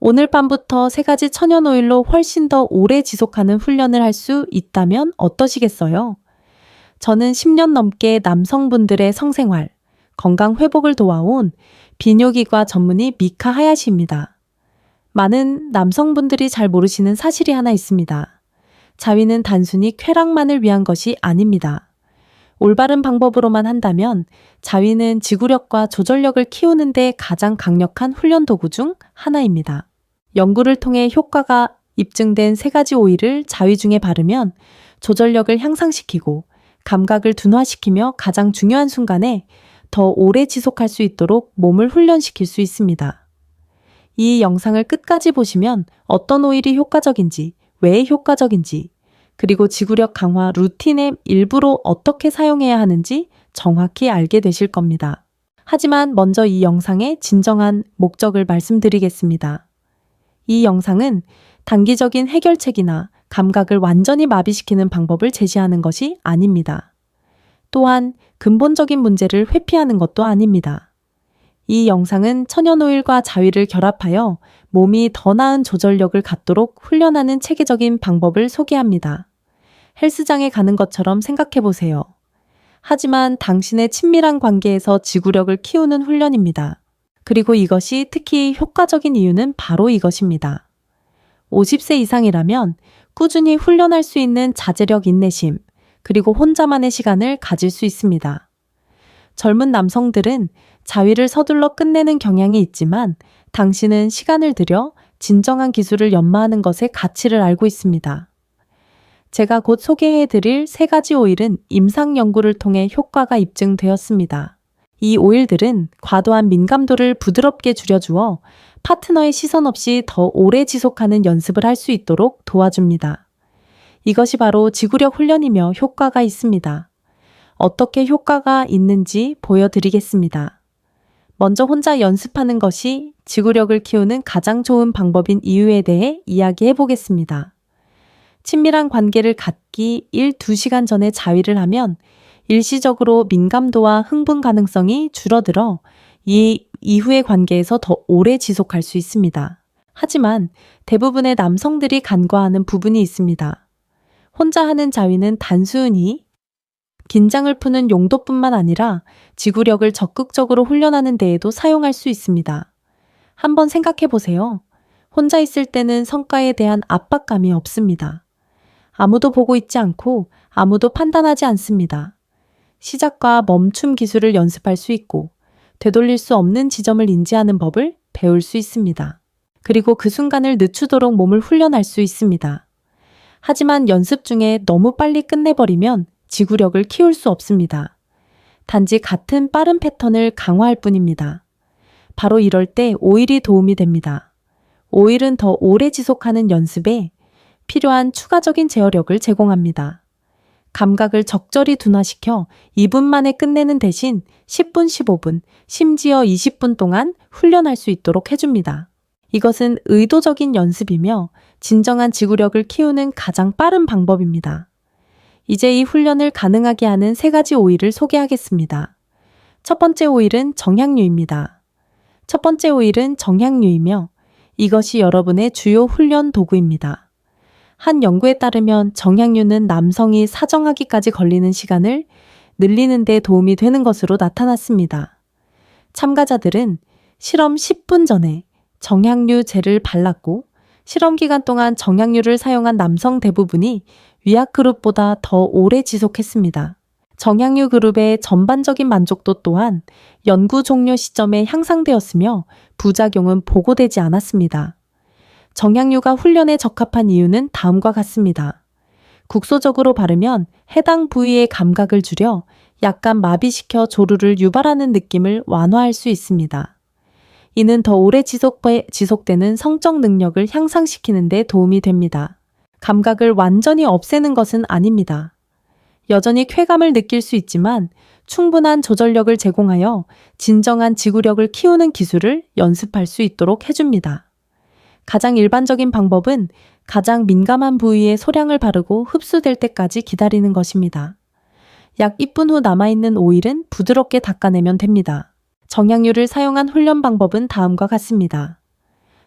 오늘 밤부터 3가지 천연 오일로 훨씬 더 오래 지속하는 훈련을 할 수 있다면 어떠시겠어요? 저는 10년 넘게 남성분들의 성생활, 건강 회복을 도와온 비뇨기과 전문의 미카 하야시입니다. 많은 남성분들이 잘 모르시는 사실이 하나 있습니다. 자위는 단순히 쾌락만을 위한 것이 아닙니다. 올바른 방법으로만 한다면 자위는 지구력과 조절력을 키우는 데 가장 강력한 훈련 도구 중 하나입니다. 연구를 통해 효과가 입증된 3가지 오일을 자위 중에 바르면 조절력을 향상시키고 감각을 둔화시키며 가장 중요한 순간에 더 오래 지속할 수 있도록 몸을 훈련시킬 수 있습니다. 이 영상을 끝까지 보시면 어떤 오일이 효과적인지, 왜 효과적인지, 그리고 지구력 강화 루틴의 일부로 어떻게 사용해야 하는지 정확히 알게 되실 겁니다. 하지만 먼저 이 영상의 진정한 목적을 말씀드리겠습니다. 이 영상은 단기적인 해결책이나 감각을 완전히 마비시키는 방법을 제시하는 것이 아닙니다. 또한 근본적인 문제를 회피하는 것도 아닙니다. 이 영상은 천연오일과 자위를 결합하여 몸이 더 나은 조절력을 갖도록 훈련하는 체계적인 방법을 소개합니다. 헬스장에 가는 것처럼 생각해 보세요. 하지만 당신의 친밀한 관계에서 지구력을 키우는 훈련입니다. 그리고 이것이 특히 효과적인 이유는 바로 이것입니다. 50세 이상이라면 꾸준히 훈련할 수 있는 자제력 인내심, 그리고 혼자만의 시간을 가질 수 있습니다. 젊은 남성들은 자위를 서둘러 끝내는 경향이 있지만 당신은 시간을 들여 진정한 기술을 연마하는 것의 가치를 알고 있습니다. 제가 곧 소개해드릴 3가지 오일은 임상 연구를 통해 효과가 입증되었습니다. 이 오일들은 과도한 민감도를 부드럽게 줄여주어 파트너의 시선 없이 더 오래 지속하는 연습을 할 수 있도록 도와줍니다. 이것이 바로 지구력 훈련이며 효과가 있습니다. 어떻게 효과가 있는지 보여드리겠습니다. 먼저 혼자 연습하는 것이 지구력을 키우는 가장 좋은 방법인 이유에 대해 이야기해 보겠습니다. 친밀한 관계를 갖기 1-2시간 전에 자위를 하면 일시적으로 민감도와 흥분 가능성이 줄어들어 이 이후의 관계에서 더 오래 지속할 수 있습니다. 하지만 대부분의 남성들이 간과하는 부분이 있습니다. 혼자 하는 자위는 단순히 긴장을 푸는 용도뿐만 아니라 지구력을 적극적으로 훈련하는 데에도 사용할 수 있습니다. 한번 생각해 보세요. 혼자 있을 때는 성과에 대한 압박감이 없습니다. 아무도 보고 있지 않고 아무도 판단하지 않습니다. 시작과 멈춤 기술을 연습할 수 있고 되돌릴 수 없는 지점을 인지하는 법을 배울 수 있습니다. 그리고 그 순간을 늦추도록 몸을 훈련할 수 있습니다. 하지만 연습 중에 너무 빨리 끝내버리면 지구력을 키울 수 없습니다. 단지 같은 빠른 패턴을 강화할 뿐입니다. 바로 이럴 때 오일이 도움이 됩니다. 오일은 더 오래 지속하는 연습에 필요한 추가적인 제어력을 제공합니다. 감각을 적절히 둔화시켜 2분 만에 끝내는 대신 10분, 15분, 심지어 20분 동안 훈련할 수 있도록 해줍니다. 이것은 의도적인 연습이며 진정한 지구력을 키우는 가장 빠른 방법입니다. 이제 이 훈련을 가능하게 하는 3가지 오일을 소개하겠습니다. 첫 번째 오일은 정향유입니다. 첫 번째 오일은 정향유이며 이것이 여러분의 주요 훈련 도구입니다. 한 연구에 따르면 정향유는 남성이 사정하기까지 걸리는 시간을 늘리는 데 도움이 되는 것으로 나타났습니다. 참가자들은 실험 10분 전에 정향유 젤을 발랐고 실험 기간 동안 정향유를 사용한 남성 대부분이 위약 그룹보다 더 오래 지속했습니다. 정향유 그룹의 전반적인 만족도 또한 연구 종료 시점에 향상되었으며 부작용은 보고되지 않았습니다. 정향유가 훈련에 적합한 이유는 다음과 같습니다. 국소적으로 바르면 해당 부위의 감각을 줄여 약간 마비시켜 조루를 유발하는 느낌을 완화할 수 있습니다. 이는 더 오래 지속되는 성적 능력을 향상시키는 데 도움이 됩니다. 감각을 완전히 없애는 것은 아닙니다. 여전히 쾌감을 느낄 수 있지만 충분한 조절력을 제공하여 진정한 지구력을 키우는 기술을 연습할 수 있도록 해줍니다. 가장 일반적인 방법은 가장 민감한 부위에 소량을 바르고 흡수될 때까지 기다리는 것입니다. 약 1분 후 남아있는 오일은 부드럽게 닦아내면 됩니다. 정향유를 사용한 훈련 방법은 다음과 같습니다.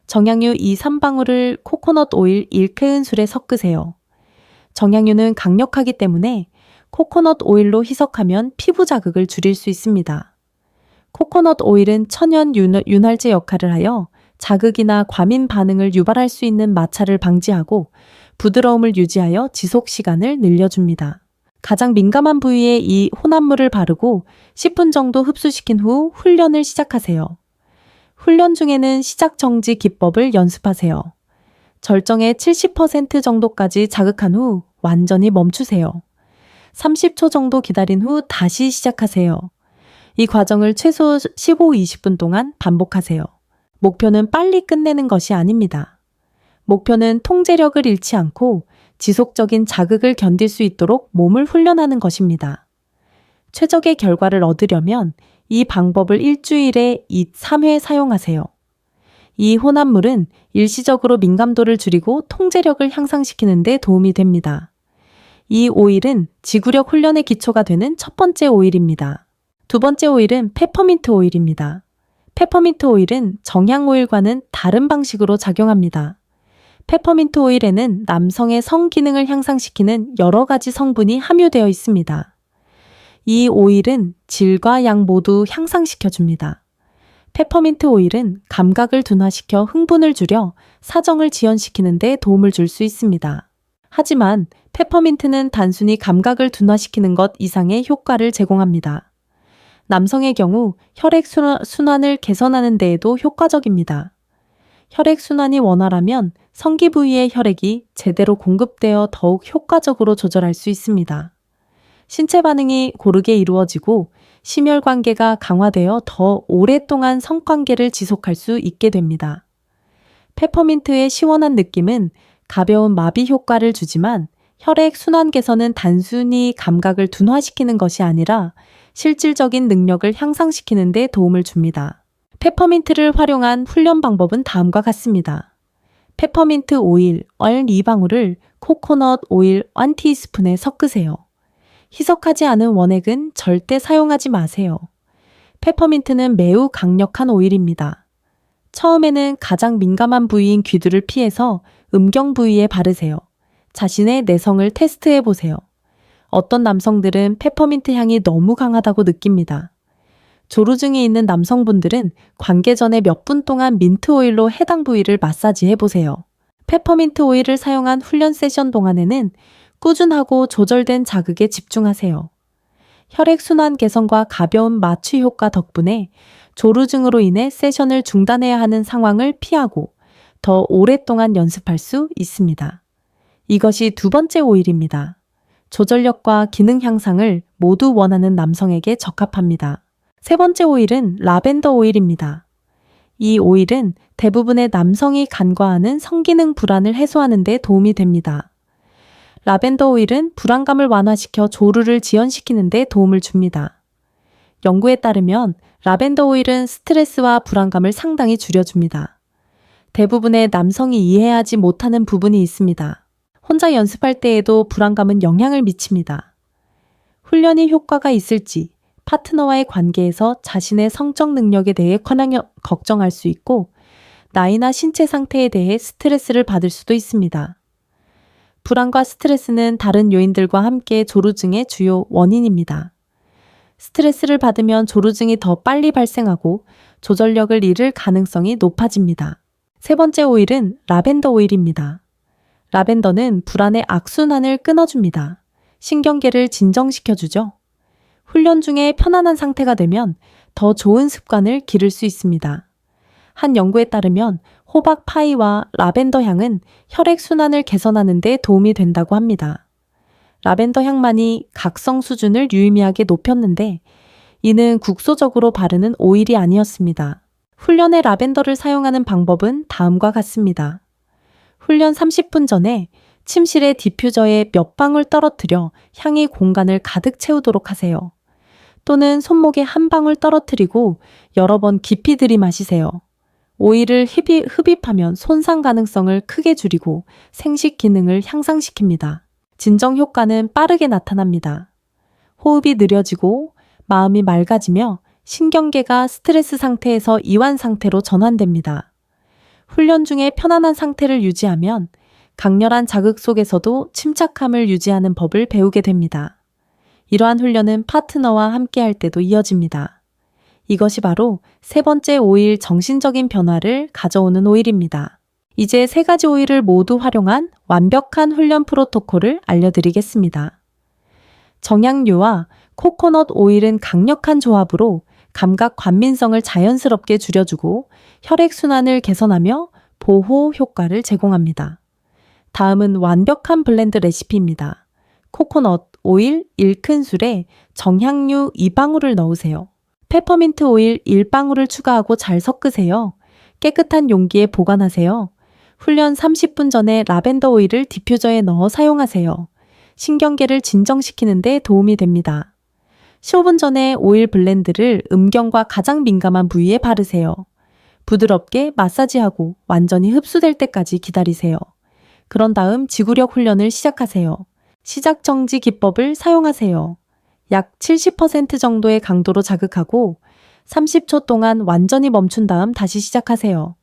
정향유 2, 3방울을 코코넛 오일 1큰술에 섞으세요. 정향유는 강력하기 때문에 코코넛 오일로 희석하면 피부 자극을 줄일 수 있습니다. 코코넛 오일은 천연 윤활제 역할을 하여 자극이나 과민 반응을 유발할 수 있는 마찰을 방지하고 부드러움을 유지하여 지속 시간을 늘려줍니다. 가장 민감한 부위에 이 혼합물을 바르고 10분 정도 흡수시킨 후 훈련을 시작하세요. 훈련 중에는 시작 정지 기법을 연습하세요. 절정의 70% 정도까지 자극한 후 완전히 멈추세요. 30초 정도 기다린 후 다시 시작하세요. 이 과정을 최소 15-20분 동안 반복하세요. 목표는 빨리 끝내는 것이 아닙니다. 목표는 통제력을 잃지 않고 지속적인 자극을 견딜 수 있도록 몸을 훈련하는 것입니다. 최적의 결과를 얻으려면 이 방법을 일주일에 3회 사용하세요. 이 혼합물은 일시적으로 민감도를 줄이고 통제력을 향상시키는 데 도움이 됩니다. 이 오일은 지구력 훈련의 기초가 되는 첫 번째 오일입니다. 두 번째 오일은 페퍼민트 오일입니다. 페퍼민트 오일은 정향 오일과는 다른 방식으로 작용합니다. 페퍼민트 오일에는 남성의 성 기능을 향상시키는 여러 가지 성분이 함유되어 있습니다. 이 오일은 질과 양 모두 향상시켜줍니다. 페퍼민트 오일은 감각을 둔화시켜 흥분을 줄여 사정을 지연시키는 데 도움을 줄 수 있습니다. 하지만 페퍼민트는 단순히 감각을 둔화시키는 것 이상의 효과를 제공합니다. 남성의 경우 혈액순환을 개선하는 데에도 효과적입니다. 혈액순환이 원활하면 성기 부위의 혈액이 제대로 공급되어 더욱 효과적으로 조절할 수 있습니다. 신체 반응이 고르게 이루어지고 심혈관계가 강화되어 더 오랫동안 성관계를 지속할 수 있게 됩니다. 페퍼민트의 시원한 느낌은 가벼운 마비 효과를 주지만 혈액 순환 개선은 단순히 감각을 둔화시키는 것이 아니라 실질적인 능력을 향상시키는 데 도움을 줍니다. 페퍼민트를 활용한 훈련 방법은 다음과 같습니다. 페퍼민트 오일 얼 2방울을 코코넛 오일 1티스푼에 섞으세요. 희석하지 않은 원액은 절대 사용하지 마세요. 페퍼민트는 매우 강력한 오일입니다. 처음에는 가장 민감한 부위인 귀두를 피해서 음경 부위에 바르세요. 자신의 내성을 테스트해 보세요. 어떤 남성들은 페퍼민트 향이 너무 강하다고 느낍니다. 조루증이 있는 남성분들은 관계 전에 몇 분 동안 민트 오일로 해당 부위를 마사지해 보세요. 페퍼민트 오일을 사용한 훈련 세션 동안에는 꾸준하고 조절된 자극에 집중하세요. 혈액순환 개선과 가벼운 마취 효과 덕분에 조루증으로 인해 세션을 중단해야 하는 상황을 피하고 더 오랫동안 연습할 수 있습니다. 이것이 두 번째 오일입니다. 조절력과 기능 향상을 모두 원하는 남성에게 적합합니다. 세 번째 오일은 라벤더 오일입니다. 이 오일은 대부분의 남성이 간과하는 성기능 불안을 해소하는 데 도움이 됩니다. 라벤더 오일은 불안감을 완화시켜 조루를 지연시키는 데 도움을 줍니다. 연구에 따르면 라벤더 오일은 스트레스와 불안감을 상당히 줄여줍니다. 대부분의 남성이 이해하지 못하는 부분이 있습니다. 혼자 연습할 때에도 불안감은 영향을 미칩니다. 훈련이 효과가 있을지 파트너와의 관계에서 자신의 성적 능력에 대해 걱정할 수 있고 나이나 신체 상태에 대해 스트레스를 받을 수도 있습니다. 불안과 스트레스는 다른 요인들과 함께 조루증의 주요 원인입니다. 스트레스를 받으면 조루증이 더 빨리 발생하고 조절력을 잃을 가능성이 높아집니다. 세 번째 오일은 라벤더 오일입니다. 라벤더는 불안의 악순환을 끊어줍니다. 신경계를 진정시켜주죠. 훈련 중에 편안한 상태가 되면 더 좋은 습관을 기를 수 있습니다. 한 연구에 따르면 호박 파이와 라벤더 향은 혈액순환을 개선하는 데 도움이 된다고 합니다. 라벤더 향만이 각성 수준을 유의미하게 높였는데 이는 국소적으로 바르는 오일이 아니었습니다. 훈련에 라벤더를 사용하는 방법은 다음과 같습니다. 훈련 30분 전에 침실에 디퓨저에 몇 방울 떨어뜨려 향이 공간을 가득 채우도록 하세요. 또는 손목에 한 방울 떨어뜨리고 여러 번 깊이 들이마시세요. 오일을 흡입하면 손상 가능성을 크게 줄이고 생식 기능을 향상시킵니다. 진정 효과는 빠르게 나타납니다. 호흡이 느려지고 마음이 맑아지며 신경계가 스트레스 상태에서 이완 상태로 전환됩니다. 훈련 중에 편안한 상태를 유지하면 강렬한 자극 속에서도 침착함을 유지하는 법을 배우게 됩니다. 이러한 훈련은 파트너와 함께 할 때도 이어집니다. 이것이 바로 세 번째 오일 정신적인 변화를 가져오는 오일입니다. 이제 세 가지 오일을 모두 활용한 완벽한 훈련 프로토콜을 알려드리겠습니다. 정향료와 코코넛 오일은 강력한 조합으로 감각 관민성을 자연스럽게 줄여주고 혈액순환을 개선하며 보호 효과를 제공합니다. 다음은 완벽한 블렌드 레시피입니다. 코코넛 오일 1큰술에 정향류 2방울을 넣으세요. 페퍼민트 오일 1방울을 추가하고 잘 섞으세요. 깨끗한 용기에 보관하세요. 훈련 30분 전에 라벤더 오일을 디퓨저에 넣어 사용하세요. 신경계를 진정시키는 데 도움이 됩니다. 15분 전에 오일 블렌드를 음경과 가장 민감한 부위에 바르세요. 부드럽게 마사지하고 완전히 흡수될 때까지 기다리세요. 그런 다음 지구력 훈련을 시작하세요. 시작 정지 기법을 사용하세요. 약 70% 정도의 강도로 자극하고 30초 동안 완전히 멈춘 다음 다시 시작하세요.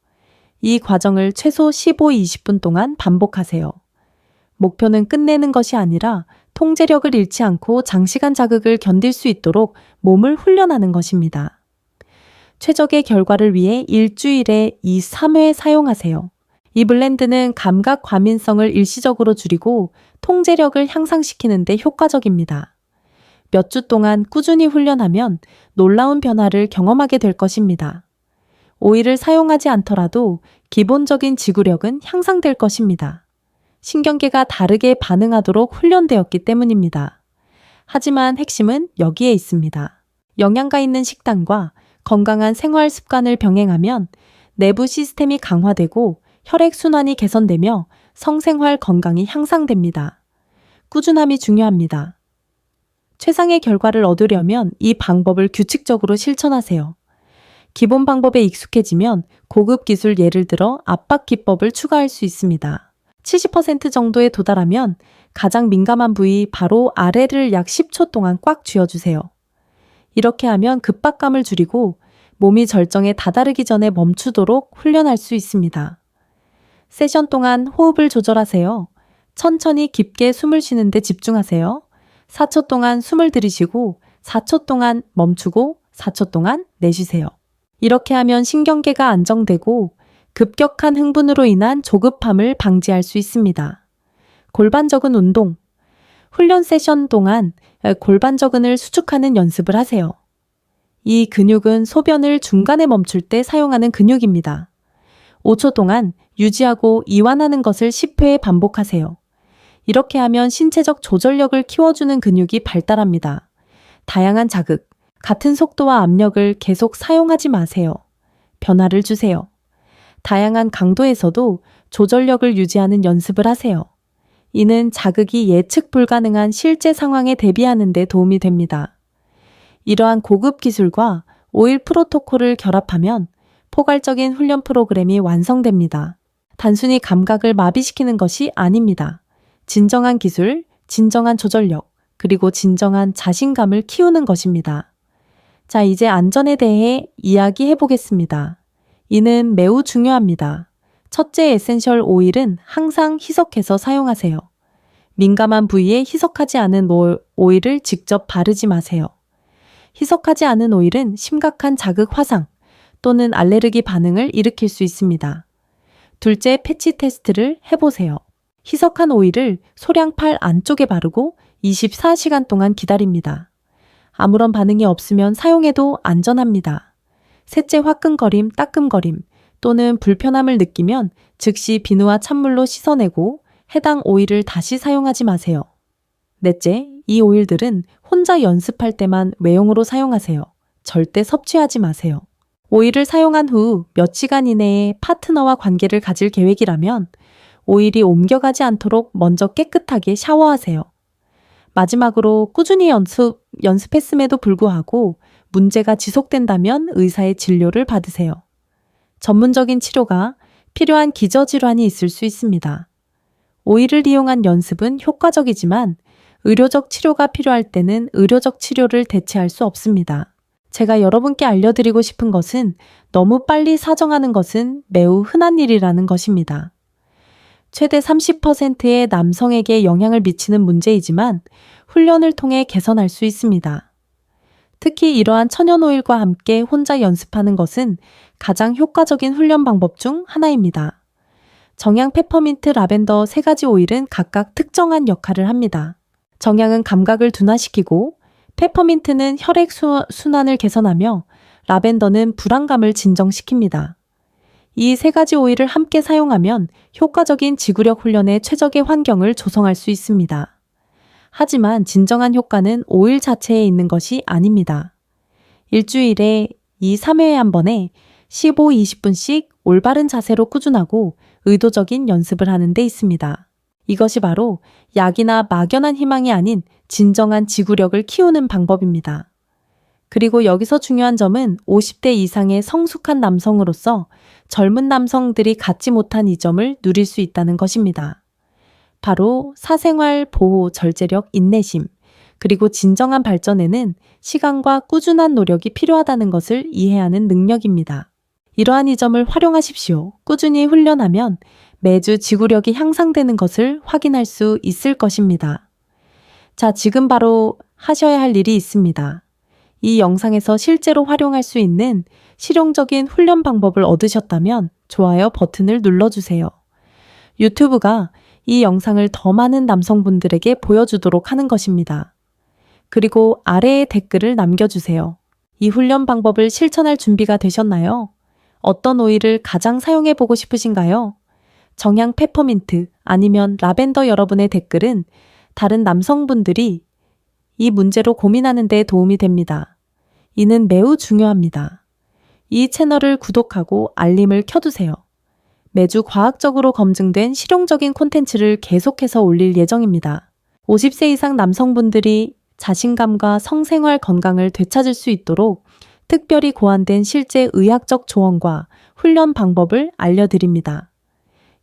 이 과정을 최소 15-20분 동안 반복하세요. 목표는 끝내는 것이 아니라 통제력을 잃지 않고 장시간 자극을 견딜 수 있도록 몸을 훈련하는 것입니다. 최적의 결과를 위해 일주일에 2-3회 사용하세요. 이 블렌드는 감각 과민성을 일시적으로 줄이고 통제력을 향상시키는 데 효과적입니다. 몇 주 동안 꾸준히 훈련하면 놀라운 변화를 경험하게 될 것입니다. 오일을 사용하지 않더라도 기본적인 지구력은 향상될 것입니다. 신경계가 다르게 반응하도록 훈련되었기 때문입니다. 하지만 핵심은 여기에 있습니다. 영양가 있는 식단과 건강한 생활 습관을 병행하면 내부 시스템이 강화되고 혈액순환이 개선되며 성생활 건강이 향상됩니다. 꾸준함이 중요합니다. 최상의 결과를 얻으려면 이 방법을 규칙적으로 실천하세요. 기본 방법에 익숙해지면 고급 기술 예를 들어 압박 기법을 추가할 수 있습니다. 70% 정도에 도달하면 가장 민감한 부위 바로 아래를 약 10초 동안 꽉 쥐어주세요. 이렇게 하면 급박감을 줄이고 몸이 절정에 다다르기 전에 멈추도록 훈련할 수 있습니다. 세션 동안 호흡을 조절하세요. 천천히 깊게 숨을 쉬는 데 집중하세요. 4초 동안 숨을 들이쉬고 4초 동안 멈추고 4초 동안 내쉬세요. 이렇게 하면 신경계가 안정되고 급격한 흥분으로 인한 조급함을 방지할 수 있습니다. 골반적은 운동. 훈련 세션 동안 골반적은을 수축하는 연습을 하세요. 이 근육은 소변을 중간에 멈출 때 사용하는 근육입니다. 5초 동안 유지하고 이완하는 것을 10회 반복하세요. 이렇게 하면 신체적 조절력을 키워주는 근육이 발달합니다. 다양한 자극, 같은 속도와 압력을 계속 사용하지 마세요. 변화를 주세요. 다양한 강도에서도 조절력을 유지하는 연습을 하세요. 이는 자극이 예측 불가능한 실제 상황에 대비하는 데 도움이 됩니다. 이러한 고급 기술과 오일 프로토콜을 결합하면 포괄적인 훈련 프로그램이 완성됩니다. 단순히 감각을 마비시키는 것이 아닙니다. 진정한 기술, 진정한 조절력, 그리고 진정한 자신감을 키우는 것입니다. 자, 이제 안전에 대해 이야기해 보겠습니다. 이는 매우 중요합니다. 첫째 에센셜 오일은 항상 희석해서 사용하세요. 민감한 부위에 희석하지 않은 오일을 직접 바르지 마세요. 희석하지 않은 오일은 심각한 자극 화상 또는 알레르기 반응을 일으킬 수 있습니다. 둘째, 패치 테스트를 해보세요. 희석한 오일을 소량 팔 안쪽에 바르고 24시간 동안 기다립니다. 아무런 반응이 없으면 사용해도 안전합니다. 셋째, 화끈거림, 따끔거림 또는 불편함을 느끼면 즉시 비누와 찬물로 씻어내고 해당 오일을 다시 사용하지 마세요. 넷째, 이 오일들은 혼자 연습할 때만 외용으로 사용하세요. 절대 섭취하지 마세요. 오일을 사용한 후 몇 시간 이내에 파트너와 관계를 가질 계획이라면 오일이 옮겨가지 않도록 먼저 깨끗하게 샤워하세요. 마지막으로 꾸준히 연습했음에도 불구하고 문제가 지속된다면 의사의 진료를 받으세요. 전문적인 치료가 필요한 기저질환이 있을 수 있습니다. 오일을 이용한 연습은 효과적이지만 의료적 치료가 필요할 때는 의료적 치료를 대체할 수 없습니다. 제가 여러분께 알려드리고 싶은 것은 너무 빨리 사정하는 것은 매우 흔한 일이라는 것입니다. 최대 30%의 남성에게 영향을 미치는 문제이지만 훈련을 통해 개선할 수 있습니다. 특히 이러한 천연오일과 함께 혼자 연습하는 것은 가장 효과적인 훈련 방법 중 하나입니다. 정향, 페퍼민트, 라벤더 세 가지 오일은 각각 특정한 역할을 합니다. 정향은 감각을 둔화시키고 페퍼민트는 혈액 순환을 개선하며 라벤더는 불안감을 진정시킵니다. 이 세 가지 오일을 함께 사용하면 효과적인 지구력 훈련의 최적의 환경을 조성할 수 있습니다. 하지만 진정한 효과는 오일 자체에 있는 것이 아닙니다. 일주일에 2-3회에 한 번에 15-20분씩 올바른 자세로 꾸준하고 의도적인 연습을 하는 데 있습니다. 이것이 바로 약이나 막연한 희망이 아닌 진정한 지구력을 키우는 방법입니다. 그리고 여기서 중요한 점은 50대 이상의 성숙한 남성으로서 젊은 남성들이 갖지 못한 이 점을 누릴 수 있다는 것입니다. 바로 사생활 보호, 절제력, 인내심, 그리고 진정한 발전에는 시간과 꾸준한 노력이 필요하다는 것을 이해하는 능력입니다. 이러한 이 점을 활용하십시오. 꾸준히 훈련하면 매주 지구력이 향상되는 것을 확인할 수 있을 것입니다. 자, 지금 바로 하셔야 할 일이 있습니다. 이 영상에서 실제로 활용할 수 있는 실용적인 훈련 방법을 얻으셨다면 좋아요 버튼을 눌러주세요. 유튜브가 이 영상을 더 많은 남성분들에게 보여주도록 하는 것입니다. 그리고 아래에 댓글을 남겨주세요. 이 훈련 방법을 실천할 준비가 되셨나요? 어떤 오일을 가장 사용해보고 싶으신가요? 정향, 페퍼민트 아니면 라벤더 여러분의 댓글은 다른 남성분들이 이 문제로 고민하는 데 도움이 됩니다. 이는 매우 중요합니다. 이 채널을 구독하고 알림을 켜두세요. 매주 과학적으로 검증된 실용적인 콘텐츠를 계속해서 올릴 예정입니다. 50세 이상 남성분들이 자신감과 성생활 건강을 되찾을 수 있도록 특별히 고안된 실제 의학적 조언과 훈련 방법을 알려드립니다.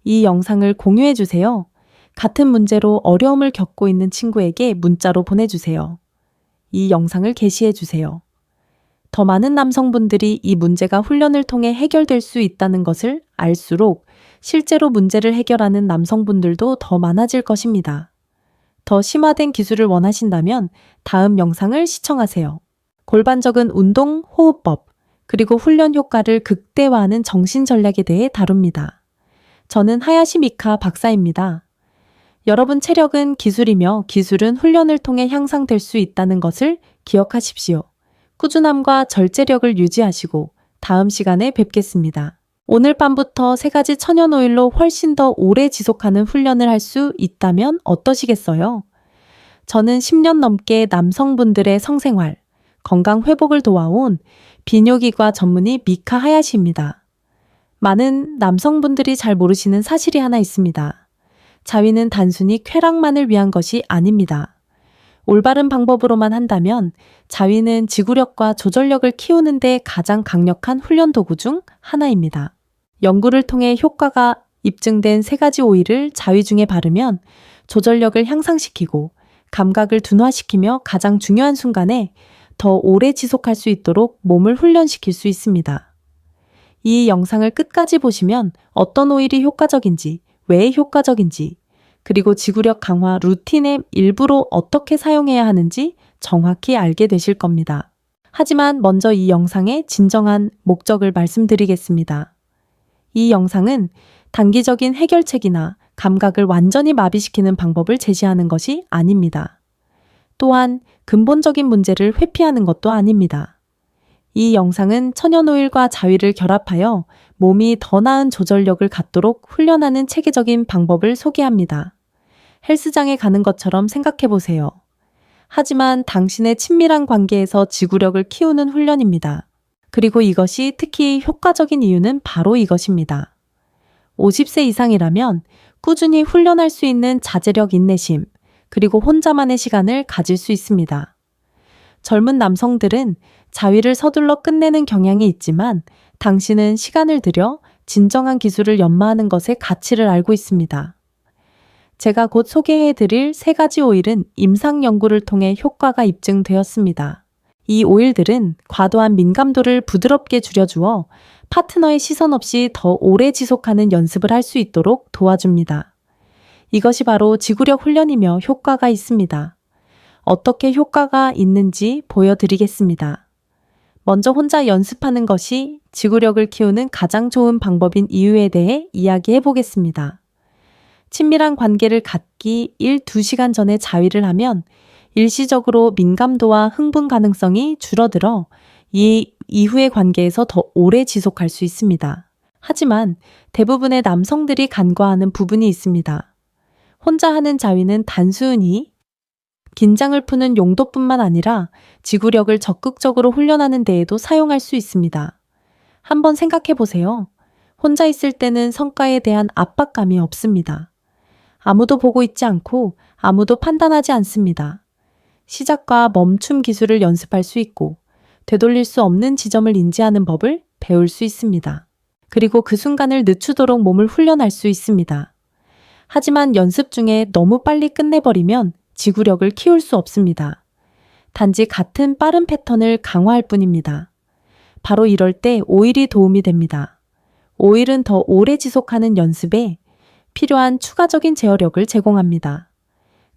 이 영상을 공유해주세요. 같은 문제로 어려움을 겪고 있는 친구에게 문자로 보내주세요. 이 영상을 게시해주세요. 더 많은 남성분들이 이 문제가 훈련을 통해 해결될 수 있다는 것을 알수록 실제로 문제를 해결하는 남성분들도 더 많아질 것입니다. 더 심화된 기술을 원하신다면 다음 영상을 시청하세요. 골반적인 운동, 호흡법, 그리고 훈련 효과를 극대화하는 정신 전략에 대해 다룹니다. 저는 하야시 미카 박사입니다. 여러분 체력은 기술이며 기술은 훈련을 통해 향상될 수 있다는 것을 기억하십시오. 꾸준함과 절제력을 유지하시고 다음 시간에 뵙겠습니다. 오늘 밤부터 세 가지 천연 오일로 훨씬 더 오래 지속하는 훈련을 할 수 있다면 어떠시겠어요? 저는 10년 넘게 남성분들의 성생활, 건강 회복을 도와온 비뇨기과 전문의 미카 하야시입니다. 많은 남성분들이 잘 모르시는 사실이 하나 있습니다. 자위는 단순히 쾌락만을 위한 것이 아닙니다. 올바른 방법으로만 한다면 자위는 지구력과 조절력을 키우는 데 가장 강력한 훈련 도구 중 하나입니다. 연구를 통해 효과가 입증된 세 가지 오일을 자위 중에 바르면 조절력을 향상시키고 감각을 둔화시키며 가장 중요한 순간에 더 오래 지속할 수 있도록 몸을 훈련시킬 수 있습니다. 이 영상을 끝까지 보시면 어떤 오일이 효과적인지, 왜 효과적인지, 그리고 지구력 강화 루틴의 일부로 어떻게 사용해야 하는지 정확히 알게 되실 겁니다. 하지만 먼저 이 영상의 진정한 목적을 말씀드리겠습니다. 이 영상은 단기적인 해결책이나 감각을 완전히 마비시키는 방법을 제시하는 것이 아닙니다. 또한 근본적인 문제를 회피하는 것도 아닙니다. 이 영상은 천연오일과 자위를 결합하여 몸이 더 나은 조절력을 갖도록 훈련하는 체계적인 방법을 소개합니다. 헬스장에 가는 것처럼 생각해 보세요. 하지만 당신의 친밀한 관계에서 지구력을 키우는 훈련입니다. 그리고 이것이 특히 효과적인 이유는 바로 이것입니다. 50세 이상이라면 꾸준히 훈련할 수 있는 자제력, 인내심, 그리고 혼자만의 시간을 가질 수 있습니다. 젊은 남성들은 자위를 서둘러 끝내는 경향이 있지만 당신은 시간을 들여 진정한 기술을 연마하는 것의 가치를 알고 있습니다. 제가 곧 소개해드릴 세 가지 오일은 임상 연구를 통해 효과가 입증되었습니다. 이 오일들은 과도한 민감도를 부드럽게 줄여주어 파트너의 시선 없이 더 오래 지속하는 연습을 할 수 있도록 도와줍니다. 이것이 바로 지구력 훈련이며 효과가 있습니다. 어떻게 효과가 있는지 보여드리겠습니다. 먼저 혼자 연습하는 것이 지구력을 키우는 가장 좋은 방법인 이유에 대해 이야기해 보겠습니다. 친밀한 관계를 갖기 1-2시간 전에 자위를 하면 일시적으로 민감도와 흥분 가능성이 줄어들어 이 이후의 관계에서 더 오래 지속할 수 있습니다. 하지만 대부분의 남성들이 간과하는 부분이 있습니다. 혼자 하는 자위는 단순히 긴장을 푸는 용도뿐만 아니라 지구력을 적극적으로 훈련하는 데에도 사용할 수 있습니다. 한번 생각해 보세요. 혼자 있을 때는 성과에 대한 압박감이 없습니다. 아무도 보고 있지 않고 아무도 판단하지 않습니다. 시작과 멈춤 기술을 연습할 수 있고 되돌릴 수 없는 지점을 인지하는 법을 배울 수 있습니다. 그리고 그 순간을 늦추도록 몸을 훈련할 수 있습니다. 하지만 연습 중에 너무 빨리 끝내버리면 지구력을 키울 수 없습니다. 단지 같은 빠른 패턴을 강화할 뿐입니다. 바로 이럴 때 오일이 도움이 됩니다. 오일은 더 오래 지속하는 연습에 필요한 추가적인 제어력을 제공합니다.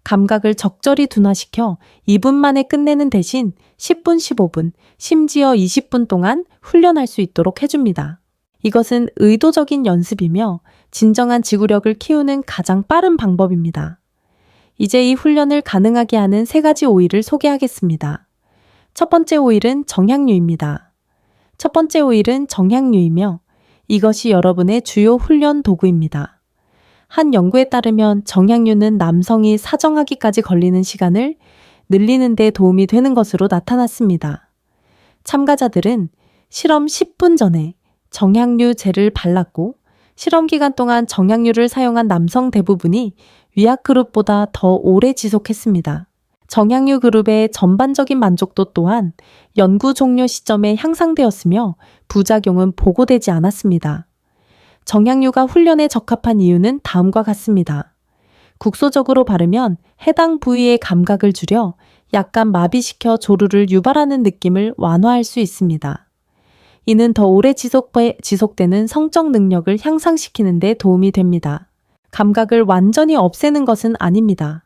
감각을 적절히 둔화시켜 2분 만에 끝내는 대신 10분, 15분, 심지어 20분 동안 훈련할 수 있도록 해줍니다. 이것은 의도적인 연습이며 진정한 지구력을 키우는 가장 빠른 방법입니다. 이제 이 훈련을 가능하게 하는 3가지 오일을 소개하겠습니다. 첫 번째 오일은 정향유입니다. 첫 번째 오일은 정향유이며 이것이 여러분의 주요 훈련 도구입니다. 한 연구에 따르면 정향유는 남성이 사정하기까지 걸리는 시간을 늘리는 데 도움이 되는 것으로 나타났습니다. 참가자들은 실험 10분 전에 정향유 젤을 발랐고 실험 기간 동안 정향유를 사용한 남성 대부분이 위약 그룹보다 더 오래 지속했습니다. 정향유 그룹의 전반적인 만족도 또한 연구 종료 시점에 향상되었으며 부작용은 보고되지 않았습니다. 정향유가 훈련에 적합한 이유는 다음과 같습니다. 국소적으로 바르면 해당 부위의 감각을 줄여 약간 마비시켜 조루를 유발하는 느낌을 완화할 수 있습니다. 이는 더 오래 지속되는 성적 능력을 향상시키는 데 도움이 됩니다. 감각을 완전히 없애는 것은 아닙니다.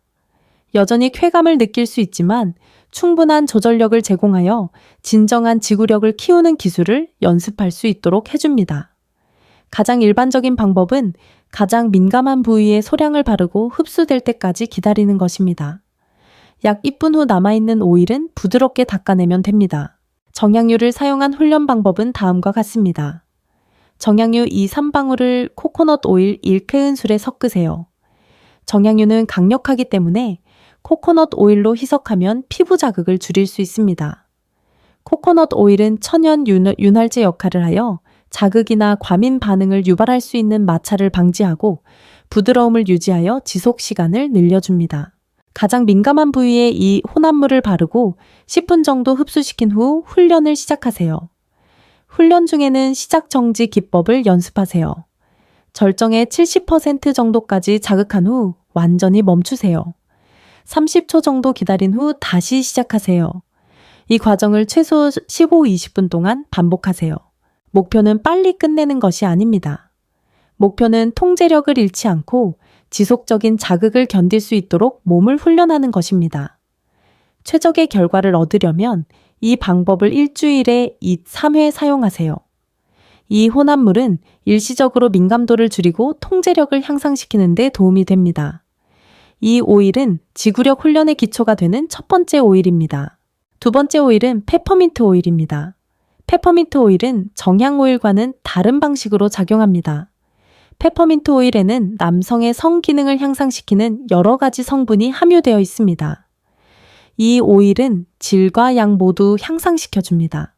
여전히 쾌감을 느낄 수 있지만 충분한 조절력을 제공하여 진정한 지구력을 키우는 기술을 연습할 수 있도록 해줍니다. 가장 일반적인 방법은 가장 민감한 부위에 소량을 바르고 흡수될 때까지 기다리는 것입니다. 약 1분 후 남아있는 오일은 부드럽게 닦아내면 됩니다. 정향유를 사용한 훈련 방법은 다음과 같습니다. 정향유 2-3방울을 코코넛 오일 1큰술에 섞으세요. 정향유는 강력하기 때문에 코코넛 오일로 희석하면 피부 자극을 줄일 수 있습니다. 코코넛 오일은 천연 윤활제 역할을 하여 자극이나 과민 반응을 유발할 수 있는 마찰을 방지하고 부드러움을 유지하여 지속 시간을 늘려줍니다. 가장 민감한 부위에 이 혼합물을 바르고 10분 정도 흡수시킨 후 훈련을 시작하세요. 훈련 중에는 시작 정지 기법을 연습하세요. 절정의 70% 정도까지 자극한 후 완전히 멈추세요. 30초 정도 기다린 후 다시 시작하세요. 이 과정을 최소 15-20분 동안 반복하세요. 목표는 빨리 끝내는 것이 아닙니다. 목표는 통제력을 잃지 않고 지속적인 자극을 견딜 수 있도록 몸을 훈련하는 것입니다. 최적의 결과를 얻으려면 이 방법을 일주일에 3회 사용하세요. 이 혼합물은 일시적으로 민감도를 줄이고 통제력을 향상시키는 데 도움이 됩니다. 이 오일은 지구력 훈련의 기초가 되는 첫 번째 오일입니다. 두 번째 오일은 페퍼민트 오일입니다. 페퍼민트 오일은 정향 오일과는 다른 방식으로 작용합니다. 페퍼민트 오일에는 남성의 성 기능을 향상시키는 여러 가지 성분이 함유되어 있습니다. 이 오일은 질과 양 모두 향상시켜줍니다.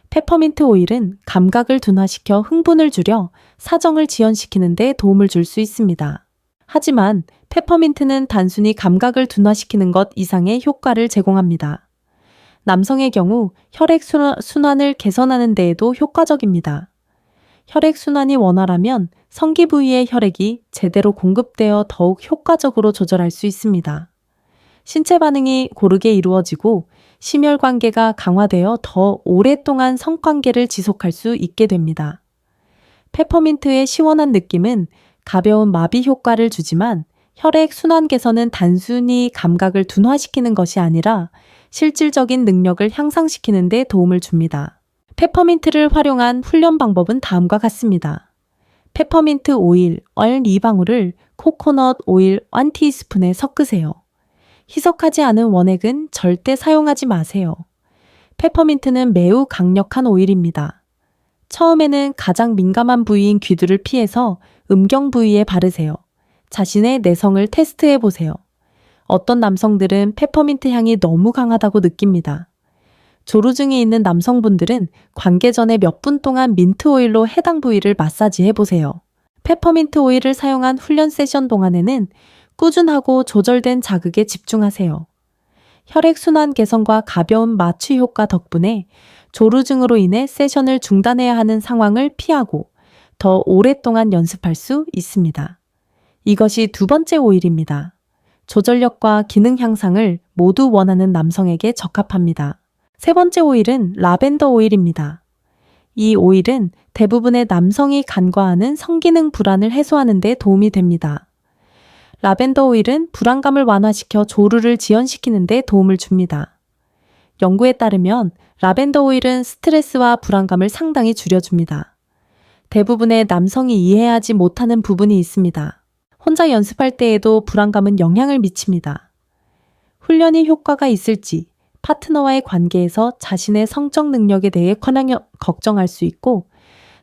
페퍼민트 오일은 감각을 둔화시켜 흥분을 줄여 사정을 지연시키는 데 도움을 줄 수 있습니다. 하지만 페퍼민트는 단순히 감각을 둔화시키는 것 이상의 효과를 제공합니다. 남성의 경우 혈액순환을 개선하는 데에도 효과적입니다. 혈액순환이 원활하면 성기 부위의 혈액이 제대로 공급되어 더욱 효과적으로 조절할 수 있습니다. 신체 반응이 고르게 이루어지고 심혈관계가 강화되어 더 오랫동안 성관계를 지속할 수 있게 됩니다. 페퍼민트의 시원한 느낌은 가벼운 마비 효과를 주지만 혈액 순환 개선은 단순히 감각을 둔화시키는 것이 아니라 실질적인 능력을 향상시키는 데 도움을 줍니다. 페퍼민트를 활용한 훈련 방법은 다음과 같습니다. 페퍼민트 오일 얼 2방울을 코코넛 오일 1티스푼에 섞으세요. 희석하지 않은 원액은 절대 사용하지 마세요. 페퍼민트는 매우 강력한 오일입니다. 처음에는 가장 민감한 부위인 귀두를 피해서 음경 부위에 바르세요. 자신의 내성을 테스트해 보세요. 어떤 남성들은 페퍼민트 향이 너무 강하다고 느낍니다. 조루증이 있는 남성분들은 관계 전에 몇 분 동안 민트 오일로 해당 부위를 마사지해 보세요. 페퍼민트 오일을 사용한 훈련 세션 동안에는 꾸준하고 조절된 자극에 집중하세요. 혈액순환 개선과 가벼운 마취 효과 덕분에 조루증으로 인해 세션을 중단해야 하는 상황을 피하고 더 오랫동안 연습할 수 있습니다. 이것이 두 번째 오일입니다. 조절력과 기능 향상을 모두 원하는 남성에게 적합합니다. 세 번째 오일은 라벤더 오일입니다. 이 오일은 대부분의 남성이 간과하는 성기능 불안을 해소하는 데 도움이 됩니다. 라벤더 오일은 불안감을 완화시켜 조루를 지연시키는 데 도움을 줍니다. 연구에 따르면 라벤더 오일은 스트레스와 불안감을 상당히 줄여줍니다. 대부분의 남성이 이해하지 못하는 부분이 있습니다. 혼자 연습할 때에도 불안감은 영향을 미칩니다. 훈련이 효과가 있을지 파트너와의 관계에서 자신의 성적 능력에 대해 걱정할 수 있고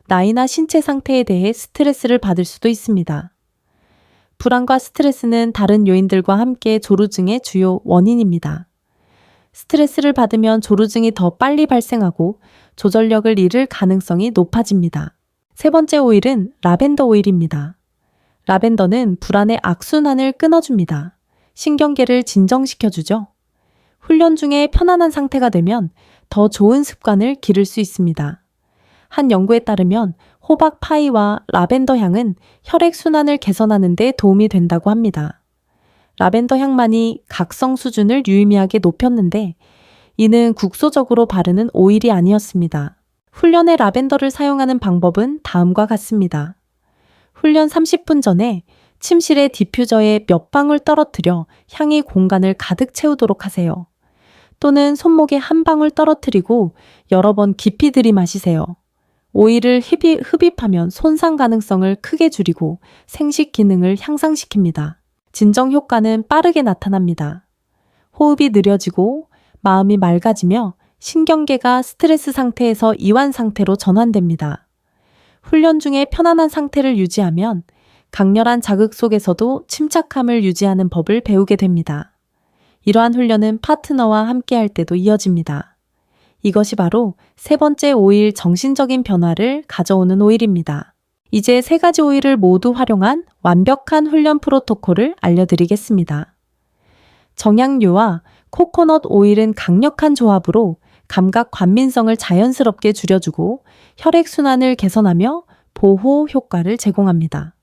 나이나 신체 상태에 대해 스트레스를 받을 수도 있습니다. 불안과 스트레스는 다른 요인들과 함께 조루증의 주요 원인입니다. 스트레스를 받으면 조루증이 더 빨리 발생하고 조절력을 잃을 가능성이 높아집니다. 세 번째 오일은 라벤더 오일입니다. 라벤더는 불안의 악순환을 끊어줍니다. 신경계를 진정시켜주죠. 훈련 중에 편안한 상태가 되면 더 좋은 습관을 기를 수 있습니다. 한 연구에 따르면 호박 파이와 라벤더 향은 혈액순환을 개선하는 데 도움이 된다고 합니다. 라벤더 향만이 각성 수준을 유의미하게 높였는데 이는 국소적으로 바르는 오일이 아니었습니다. 훈련에 라벤더를 사용하는 방법은 다음과 같습니다. 훈련 30분 전에 침실에 디퓨저에 몇 방울 떨어뜨려 향이 공간을 가득 채우도록 하세요. 또는 손목에 한 방울 떨어뜨리고 여러 번 깊이 들이마시세요. 오일을 흡입하면 손상 가능성을 크게 줄이고 생식 기능을 향상시킵니다. 진정 효과는 빠르게 나타납니다. 호흡이 느려지고 마음이 맑아지며 신경계가 스트레스 상태에서 이완 상태로 전환됩니다. 훈련 중에 편안한 상태를 유지하면 강렬한 자극 속에서도 침착함을 유지하는 법을 배우게 됩니다. 이러한 훈련은 파트너와 함께 할 때도 이어집니다. 이것이 바로 세 번째 오일 정신적인 변화를 가져오는 오일입니다. 이제 세 가지 오일을 모두 활용한 완벽한 훈련 프로토콜을 알려드리겠습니다. 정향료와 코코넛 오일은 강력한 조합으로 감각 관민성을 자연스럽게 줄여주고 혈액순환을 개선하며 보호 효과를 제공합니다.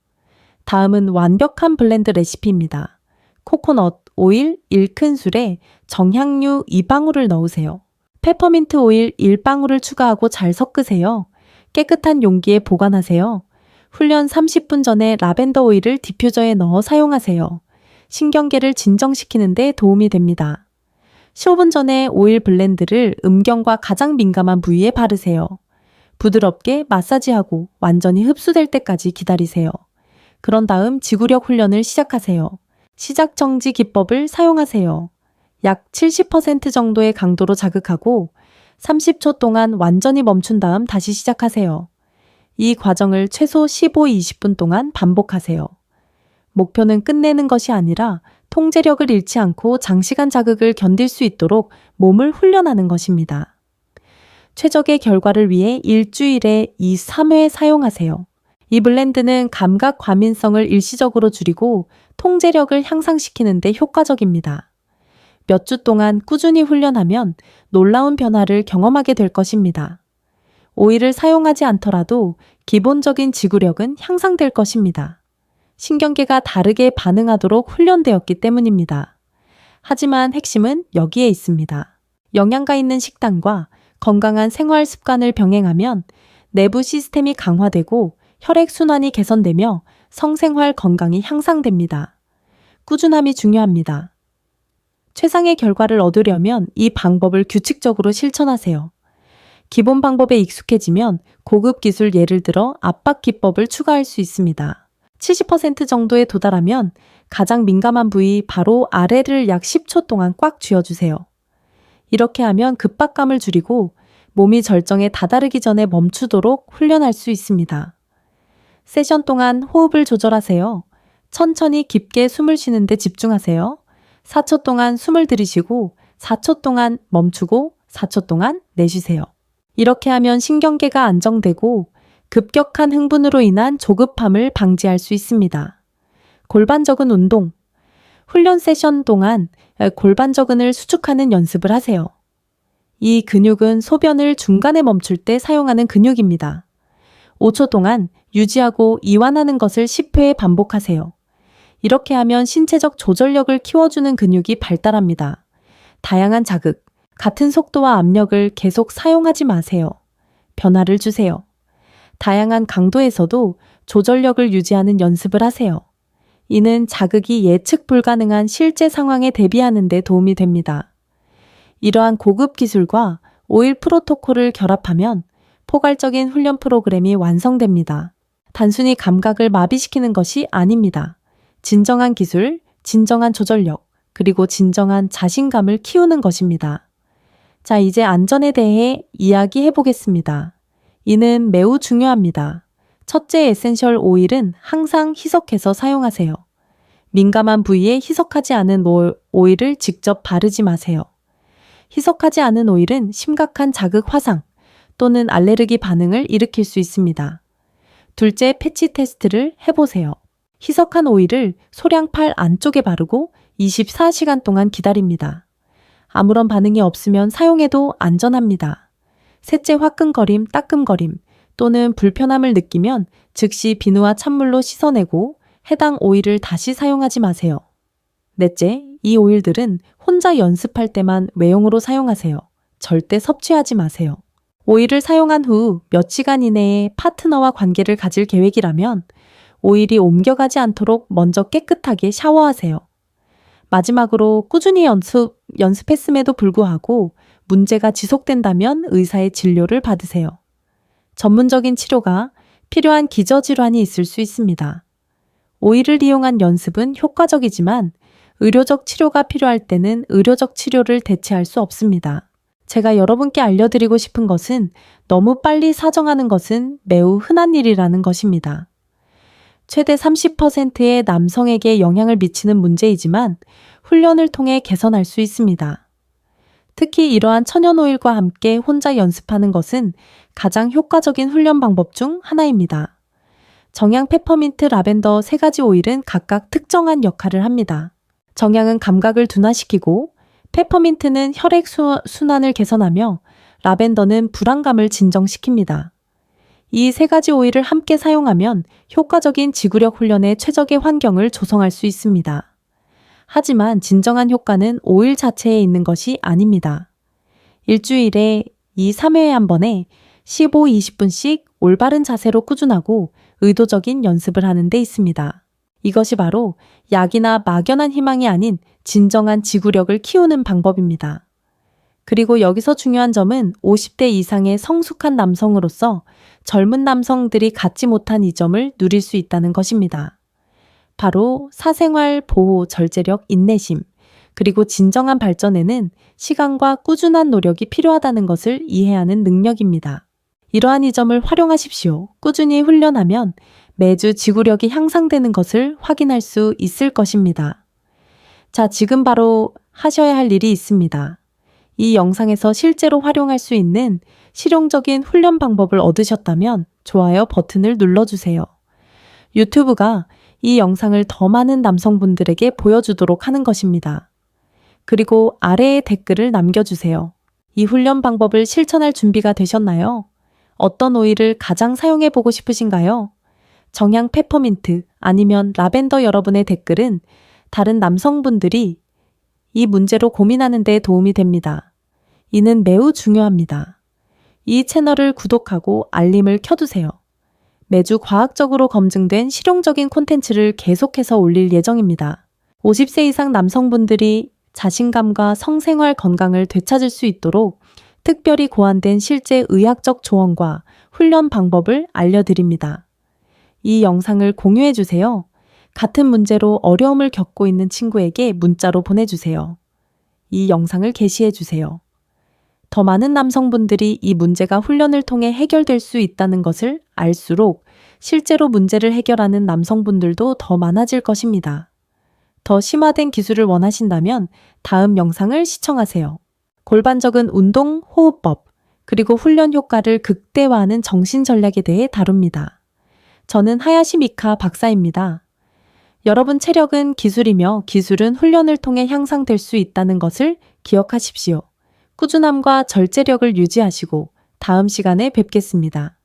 다음은 완벽한 블렌드 레시피입니다. 코코넛 오일 1큰술에 정향류 2방울을 넣으세요. 페퍼민트 오일 1방울을 추가하고 잘 섞으세요. 깨끗한 용기에 보관하세요. 훈련 30분 전에 라벤더 오일을 디퓨저에 넣어 사용하세요. 신경계를 진정시키는 데 도움이 됩니다. 15분 전에 오일 블렌드를 음경과 가장 민감한 부위에 바르세요. 부드럽게 마사지하고 완전히 흡수될 때까지 기다리세요. 그런 다음 지구력 훈련을 시작하세요. 시작 정지 기법을 사용하세요. 약 70% 정도의 강도로 자극하고 30초 동안 완전히 멈춘 다음 다시 시작하세요. 이 과정을 최소 15-20분 동안 반복하세요. 목표는 끝내는 것이 아니라 통제력을 잃지 않고 장시간 자극을 견딜 수 있도록 몸을 훈련하는 것입니다. 최적의 결과를 위해 일주일에 2-3회 사용하세요. 이 블렌드는 감각 과민성을 일시적으로 줄이고 통제력을 향상시키는 데 효과적입니다. 몇 주 동안 꾸준히 훈련하면 놀라운 변화를 경험하게 될 것입니다. 오일을 사용하지 않더라도 기본적인 지구력은 향상될 것입니다. 신경계가 다르게 반응하도록 훈련되었기 때문입니다. 하지만 핵심은 여기에 있습니다. 영양가 있는 식단과 건강한 생활 습관을 병행하면 내부 시스템이 강화되고 혈액순환이 개선되며 성생활 건강이 향상됩니다. 꾸준함이 중요합니다. 최상의 결과를 얻으려면 이 방법을 규칙적으로 실천하세요. 기본 방법에 익숙해지면 고급 기술 예를 들어 압박 기법을 추가할 수 있습니다. 70% 정도에 도달하면 가장 민감한 부위 바로 아래를 약 10초 동안 꽉 쥐어주세요. 이렇게 하면 급박감을 줄이고 몸이 절정에 다다르기 전에 멈추도록 훈련할 수 있습니다. 세션 동안 호흡을 조절하세요. 천천히 깊게 숨을 쉬는 데 집중하세요. 4초 동안 숨을 들이쉬고 4초 동안 멈추고 4초 동안 내쉬세요. 이렇게 하면 신경계가 안정되고 급격한 흥분으로 인한 조급함을 방지할 수 있습니다. 골반적은 운동. 훈련 세션 동안 골반적은을 수축하는 연습을 하세요. 이 근육은 소변을 중간에 멈출 때 사용하는 근육입니다. 5초 동안 유지하고 이완하는 것을 10회 반복하세요. 이렇게 하면 신체적 조절력을 키워주는 근육이 발달합니다. 다양한 자극, 같은 속도와 압력을 계속 사용하지 마세요. 변화를 주세요. 다양한 강도에서도 조절력을 유지하는 연습을 하세요. 이는 자극이 예측 불가능한 실제 상황에 대비하는 데 도움이 됩니다. 이러한 고급 기술과 오일 프로토콜을 결합하면 포괄적인 훈련 프로그램이 완성됩니다. 단순히 감각을 마비시키는 것이 아닙니다. 진정한 기술, 진정한 조절력, 그리고 진정한 자신감을 키우는 것입니다. 자, 이제 안전에 대해 이야기해 보겠습니다. 이는 매우 중요합니다. 첫째 에센셜 오일은 항상 희석해서 사용하세요. 민감한 부위에 희석하지 않은 오일을 직접 바르지 마세요. 희석하지 않은 오일은 심각한 자극 화상 또는 알레르기 반응을 일으킬 수 있습니다. 둘째, 패치 테스트를 해보세요. 희석한 오일을 소량팔 안쪽에 바르고 24시간 동안 기다립니다. 아무런 반응이 없으면 사용해도 안전합니다. 셋째, 화끈거림, 따끔거림 또는 불편함을 느끼면 즉시 비누와 찬물로 씻어내고 해당 오일을 다시 사용하지 마세요. 넷째, 이 오일들은 혼자 연습할 때만 외용으로 사용하세요. 절대 섭취하지 마세요. 오일을 사용한 후 몇 시간 이내에 파트너와 관계를 가질 계획이라면 오일이 옮겨가지 않도록 먼저 깨끗하게 샤워하세요. 마지막으로 꾸준히 연습했음에도 불구하고 문제가 지속된다면 의사의 진료를 받으세요. 전문적인 치료가 필요한 기저질환이 있을 수 있습니다. 오일을 이용한 연습은 효과적이지만 의료적 치료가 필요할 때는 의료적 치료를 대체할 수 없습니다. 제가 여러분께 알려드리고 싶은 것은 너무 빨리 사정하는 것은 매우 흔한 일이라는 것입니다. 최대 30%의 남성에게 영향을 미치는 문제이지만 훈련을 통해 개선할 수 있습니다. 특히 이러한 천연오일과 함께 혼자 연습하는 것은 가장 효과적인 훈련 방법 중 하나입니다. 정향, 페퍼민트, 라벤더 세 가지 오일은 각각 특정한 역할을 합니다. 정향은 감각을 둔화시키고 페퍼민트는 혈액 순환을 개선하며 라벤더는 불안감을 진정시킵니다. 이 세 가지 오일을 함께 사용하면 효과적인 지구력 훈련의 최적의 환경을 조성할 수 있습니다. 하지만 진정한 효과는 오일 자체에 있는 것이 아닙니다. 일주일에 2-3회에 한 번에 15-20분씩 올바른 자세로 꾸준하고 의도적인 연습을 하는 데 있습니다. 이것이 바로 약이나 막연한 희망이 아닌 진정한 지구력을 키우는 방법입니다. 그리고 여기서 중요한 점은 50대 이상의 성숙한 남성으로서 젊은 남성들이 갖지 못한 이 점을 누릴 수 있다는 것입니다. 바로 사생활 보호, 절제력, 인내심, 그리고 진정한 발전에는 시간과 꾸준한 노력이 필요하다는 것을 이해하는 능력입니다. 이러한 이 점을 활용하십시오. 꾸준히 훈련하면 매주 지구력이 향상되는 것을 확인할 수 있을 것입니다. 자, 지금 바로 하셔야 할 일이 있습니다. 이 영상에서 실제로 활용할 수 있는 실용적인 훈련 방법을 얻으셨다면 좋아요 버튼을 눌러주세요. 유튜브가 이 영상을 더 많은 남성분들에게 보여주도록 하는 것입니다. 그리고 아래에 댓글을 남겨주세요. 이 훈련 방법을 실천할 준비가 되셨나요? 어떤 오일을 가장 사용해보고 싶으신가요? 정향, 페퍼민트 아니면 라벤더 여러분의 댓글은 다른 남성분들이 이 문제로 고민하는 데 도움이 됩니다. 이는 매우 중요합니다. 이 채널을 구독하고 알림을 켜두세요. 매주 과학적으로 검증된 실용적인 콘텐츠를 계속해서 올릴 예정입니다. 50세 이상 남성분들이 자신감과 성생활 건강을 되찾을 수 있도록 특별히 고안된 실제 의학적 조언과 훈련 방법을 알려드립니다. 이 영상을 공유해주세요. 같은 문제로 어려움을 겪고 있는 친구에게 문자로 보내주세요. 이 영상을 게시해주세요. 더 많은 남성분들이 이 문제가 훈련을 통해 해결될 수 있다는 것을 알수록 실제로 문제를 해결하는 남성분들도 더 많아질 것입니다. 더 심화된 기술을 원하신다면 다음 영상을 시청하세요. 골반적인 운동, 호흡법, 그리고 훈련 효과를 극대화하는 정신 전략에 대해 다룹니다. 저는 하야시 미카 박사입니다. 여러분 체력은 기술이며 기술은 훈련을 통해 향상될 수 있다는 것을 기억하십시오. 꾸준함과 절제력을 유지하시고 다음 시간에 뵙겠습니다.